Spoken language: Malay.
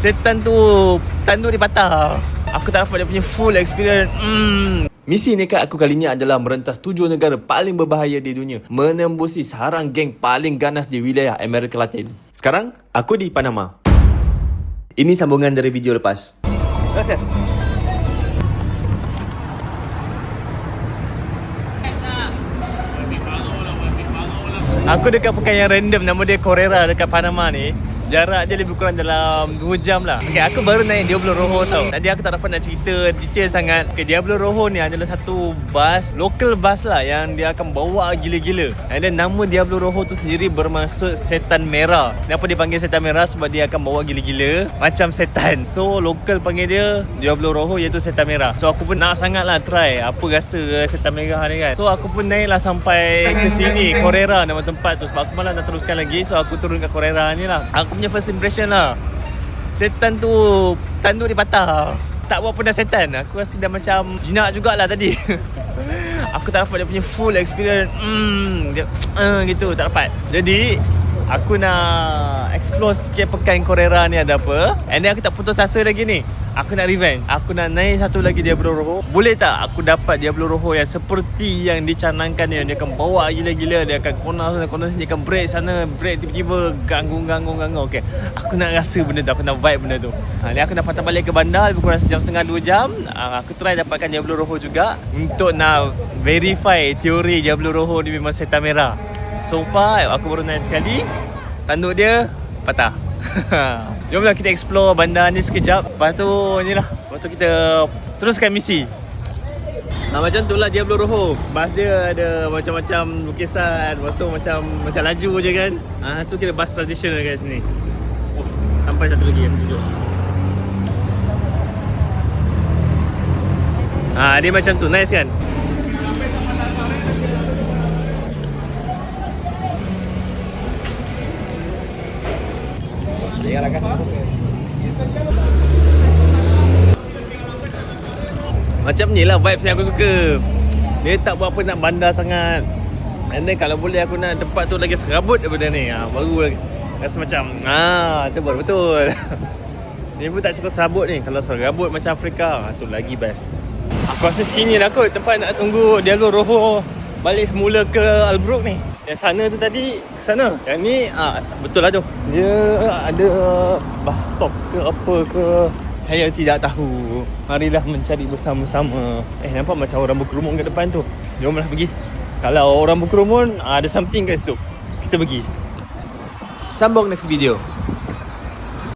setan tu tanduk dia patah. Aku tak dapat dia punya full experience. Misi nekat aku kali ni adalah merentas 7 negara paling berbahaya di dunia, menembusi sarang geng paling ganas di wilayah Amerika Latin. Sekarang, aku di Panama. Ini sambungan dari video lepas. Gracias. Aku dekat pekan yang random, nama dia Correra dekat Panama ni. Jarak dia lebih kurang dalam 2 jam lah. Okay, aku baru naik Diablo Rojo tau. Tadi aku tak dapat nak cerita detail sangat. Okay, Diablo Rojo ni adalah satu bus, local bus lah, yang dia akan bawa gila-gila. And then nama Diablo Rojo tu sendiri bermaksud setan merah. Kenapa dia panggil setan merah? Sebab dia akan bawa gila-gila macam setan. So local panggil dia Diablo Rojo, iaitu setan merah. So aku pun nak sangat lah try apa rasa setan merah ni kan. So aku pun naik lah sampai ke sini, Correra nama tempat tu. Sebab aku malah nak teruskan lagi. So aku turun kat Correra ni lah. Aku punya first impression lah, setan tu tanduk dia patah. Tak buat pun dah setan. Aku rasa dah macam jinak jugalah tadi. Aku tak dapat dia punya full experience. Gitu, tak dapat. Jadi aku nak explore sikit pekan Correra ni ada apa. And then aku tak putus asa lagi ni. Aku nak revenge. Aku nak naik satu lagi Diablo Rojo. Boleh tak aku dapat Diablo Rojo yang seperti yang dicanangkan ni? Dia akan bawa gila-gila. Dia akan corner sini, dia akan break sana, break tiba-tiba, ganggu. Okay, aku nak rasa benda tu. Aku nak vibe benda tu. Ni aku nak patah balik ke bandar lebih kurang sejam setengah 2 jam. Aku try dapatkan Diablo Rojo juga untuk nak verify teori Diablo Rojo ni memang setan merah. So far aku baru naik sekali, tanduk dia patah. Jomlah kita explore bandar ni sekejap. Lepas tu ni lah, lepas tu kita teruskan misi. Macam tu lah Diablo Rojo. Bas dia ada macam-macam lukisan. Lepas tu macam laju je kan. Tu kira bas tradisional kat sini. Sampai satu lagi yang tunjuk. Dia macam tu, nice kan. Macam ni lah vibes yang aku suka. Dia tak buat apa nak bandar sangat. And then kalau boleh aku nak tempat tu lagi serabut daripada ni. Baru lagi rasa macam tu baru betul. Ni pun tak cukup serabut ni. Kalau serabut macam Afrika, tu lagi best. Aku rasa sini lah kot tempat nak tunggu Diablo Rojo balik semula ke Albrook ni. Yang sana tu tadi sana. Yang ni betul lah tu. Dia ada bus stop ke apa ke, saya tidak tahu. Marilah mencari bersama-sama. Nampak macam orang berkerumun kat depan tu. Jomlah pergi. Kalau orang berkerumun, ada something kat situ. Kita pergi. Sambung next video.